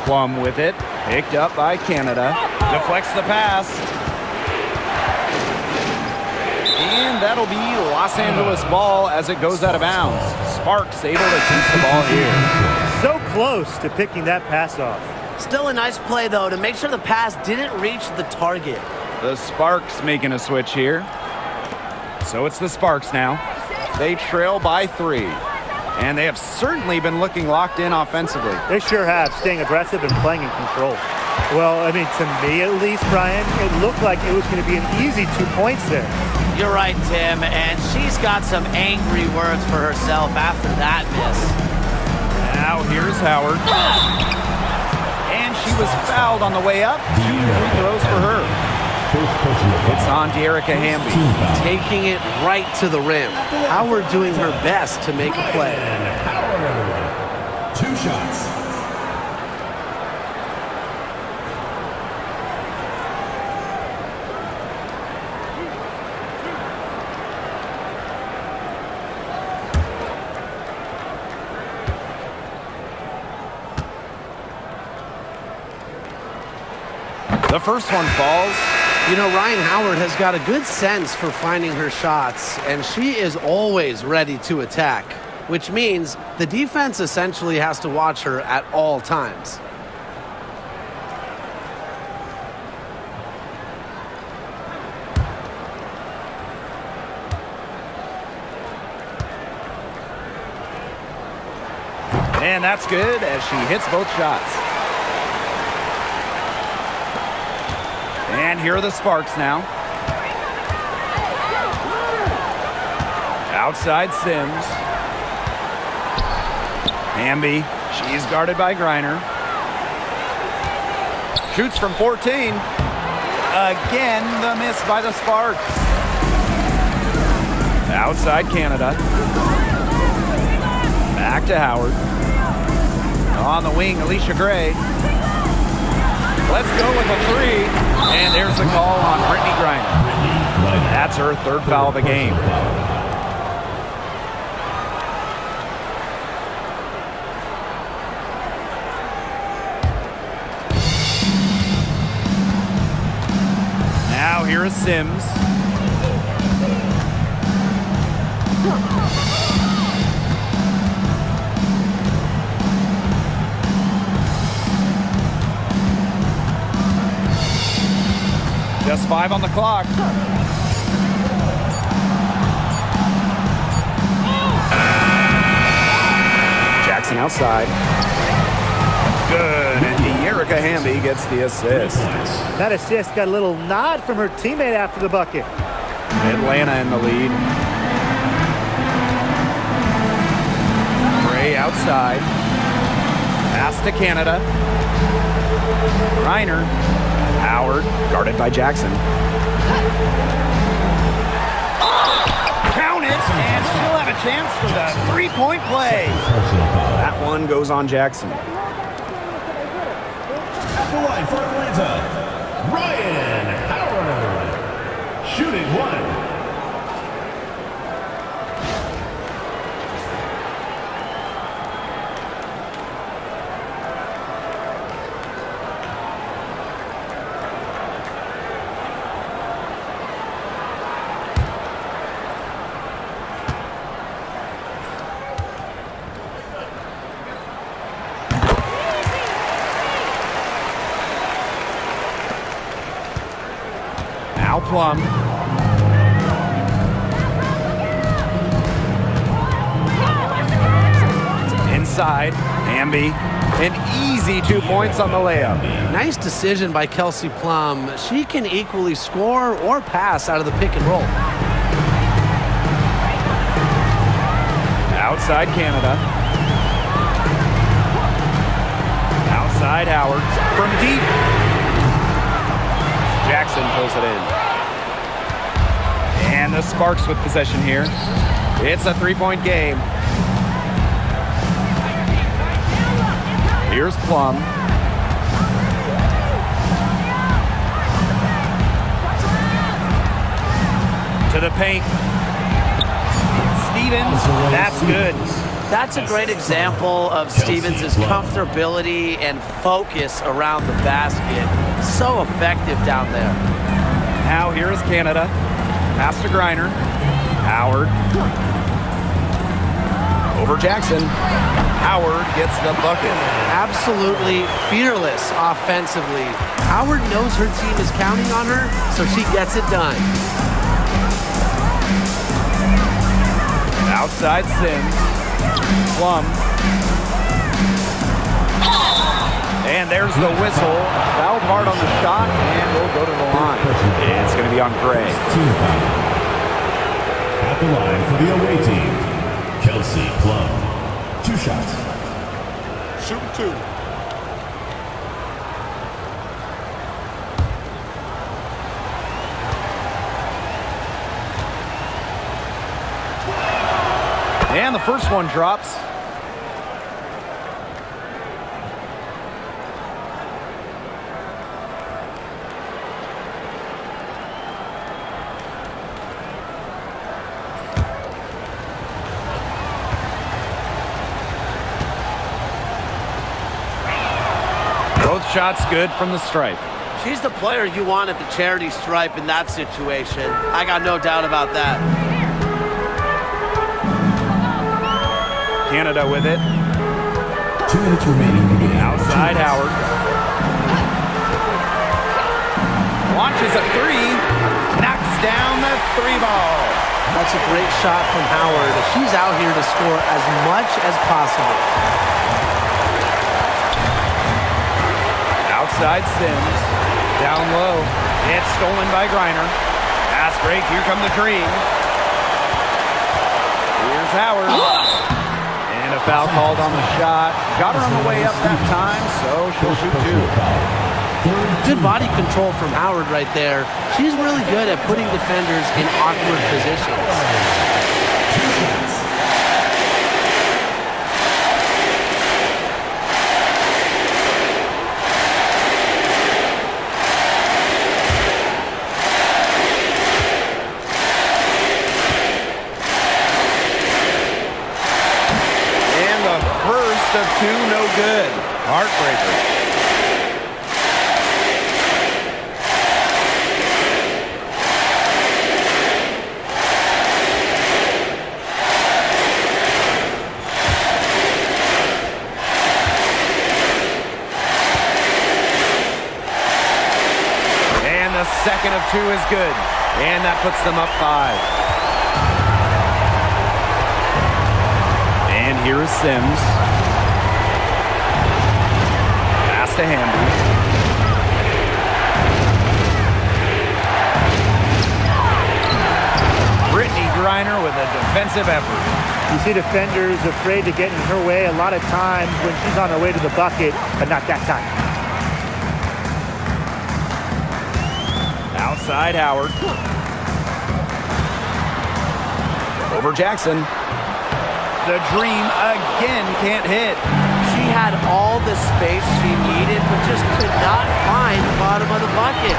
Plum with it. Picked up by Canada. Deflects the pass. And that'll be Los Angeles ball as it goes out of bounds. Sparks able to keep the ball here. So close to picking that pass off. Still a nice play, though, to make sure the pass didn't reach the target. The Sparks making a switch here. So it's the Sparks now. They trail by 3. And they have certainly been looking locked in offensively. They sure have, staying aggressive and playing in control. Well, I mean, to me at least, Brian, it looked like it was going to be an easy 2 points there. You're right, Tim, and she's got some angry words for herself after that miss. Now here's Howard. And she was fouled on the way up. 2 free throws for her. It's on De'Erica Hamby. Taking it right to the rim. Howard doing her best to make a play. Howard. 2 shots. The first one falls. You know, Ryan Howard has got a good sense for finding her shots, and she is always ready to attack, which means the defense essentially has to watch her at all times. And that's good as she hits both shots. And here are the Sparks now. Outside Sims. Hamby, she's guarded by Griner. Shoots from 14. Again, the miss by the Sparks. Outside Canada. Back to Howard. On the wing, Alicia Gray. Let's go with a 3. And there's the call on Brittany Griner. That's her 3rd foul of the game. Now here is Sims. Just 5 on the clock. Jackson outside. Good. And Erica Hamby gets the assist. That assist got a little nod from her teammate after the bucket. Atlanta in the lead. Gray outside. Pass to Canada. Reiner. Howard, guarded by Jackson. Count it, and she'll have a chance for the three-point play. That one goes on Jackson. At the line for Atlanta, Ryan Howard. Shooting 1. Now Plum. Inside, Hamby. An easy 2 points on the layup. Nice decision by Kelsey Plum. She can equally score or pass out of the pick and roll. Outside Canada. Outside Howard. From deep. Jackson pulls it in. And the Sparks with possession here. It's a three-point game. Here's Plum. To the paint. Stevens, that's good. That's a great example of Stevens' comfortability and focus around the basket. So effective down there. Now here is Canada. Pass to Griner. Howard. Over Jackson. Howard gets the bucket. Absolutely fearless offensively. Howard knows her team is counting on her, so she gets it done. Outside Sims. Plum. And there's the whistle. Fouled hard on the shot, and we'll go to the line. It's going to be on Gray. At the line for the away team, Kelsey Plum. 2 shots. Shoot 2. And the first one drops. Both shots good from the stripe. She's the player you want at the charity stripe in that situation. I got no doubt about that. Canada with it. 2 minutes remaining in the game. Outside Howard. Launches a three. Knocks down the 3 ball. That's a great shot from Howard. She's out here to score as much as possible. Outside Sims. Down low. It's stolen by Griner. Pass break. Here come the Dream. Here's Howard. And a foul called on the shot. Got her on the way up that time, so she'll shoot 2. Good body control from Howard right there. She's really good at putting defenders in awkward positions. Of 2, no good. Heartbreaker. second of 2 is good, and that puts them up 5. And here is Sims. Pass to Hamby. Brittany Griner with a defensive effort. You see defenders afraid to get in her way a lot of times when she's on her way to the bucket, but not that time. Outside Howard. Over Jackson. The Dream again can't hit. She had all the space she needed, but just could not find the bottom of the bucket.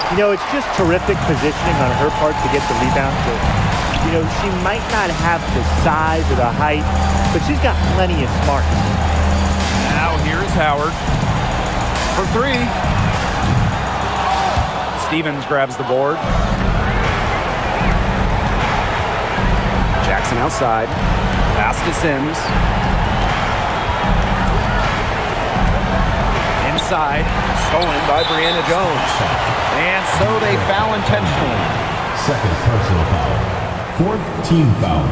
You know, it's just terrific positioning on her part to get the rebound. But, you know, she might not have the size or the height, but she's got plenty of smarts. Now here's Howard for 3. Stevens grabs the board. Jackson outside. Pass to Sims. Inside, stolen by Brianna Jones. And so they foul intentionally. Second personal foul. Fourth team foul.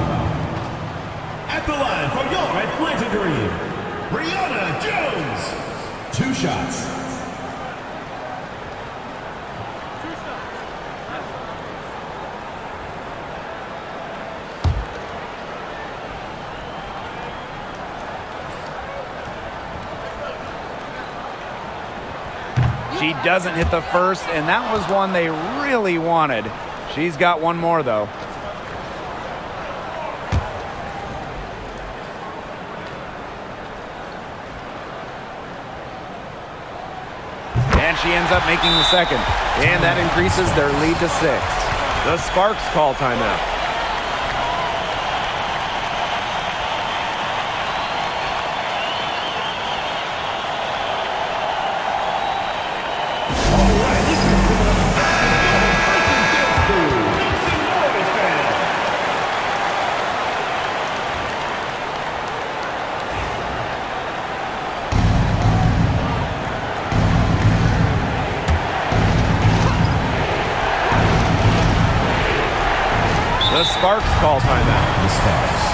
At the line for your Atlanta Dream, Brianna Jones. 2 shots. She doesn't hit the first, and that was one they really wanted. She's got one more, though. And she ends up making the second, and that increases their lead to 6. The Sparks call timeout. The Sparks call timeout. The Sparks.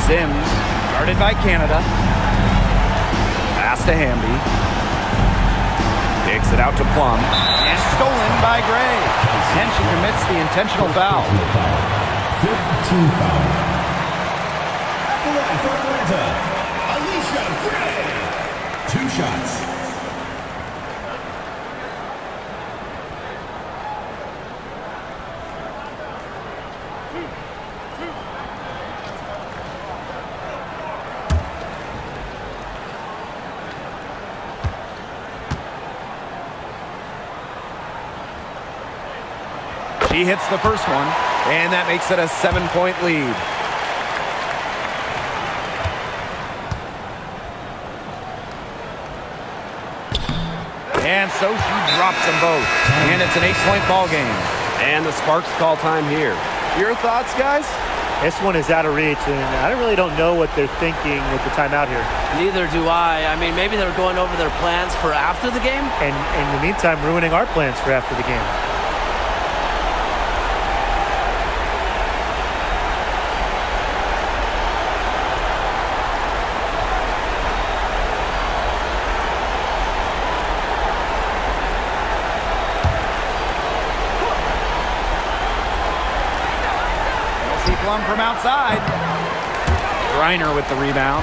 Sims, guarded by Canada. Pass to Hamby. Kicks it out to Plum. And stolen by Gray. And she commits the intentional foul. Fifth team foul. At the line for Atlanta, Alicia Gray. 2 shots. She hits the first one, and that makes it a 7-point lead. And so she drops them both, and it's an 8-point ball game. And the Sparks call time here. Your thoughts, guys? This one is out of reach, and I really don't know what they're thinking with the timeout here. Neither do I. I mean, maybe they're going over their plans for after the game. And in the meantime, ruining our plans for after the game. Plum from outside. Reiner with the rebound.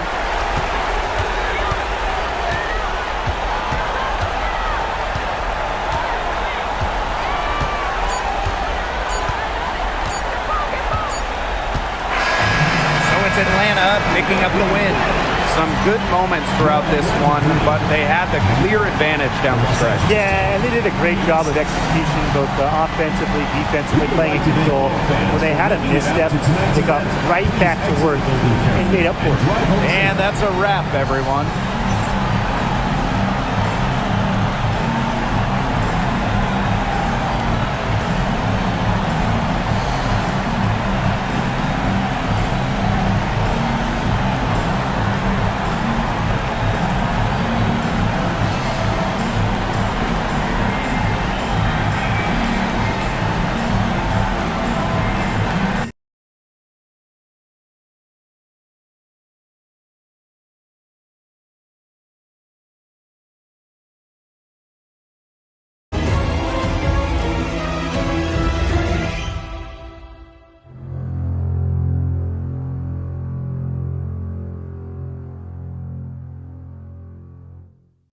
It's Atlanta picking up the win. Some good moments throughout this one, but they had the clear advantage down the stretch. Yeah, and they did a great job of execution, both offensively, defensively, playing in control. When they had a misstep, they got right back to work and made up for it. And that's a wrap, everyone.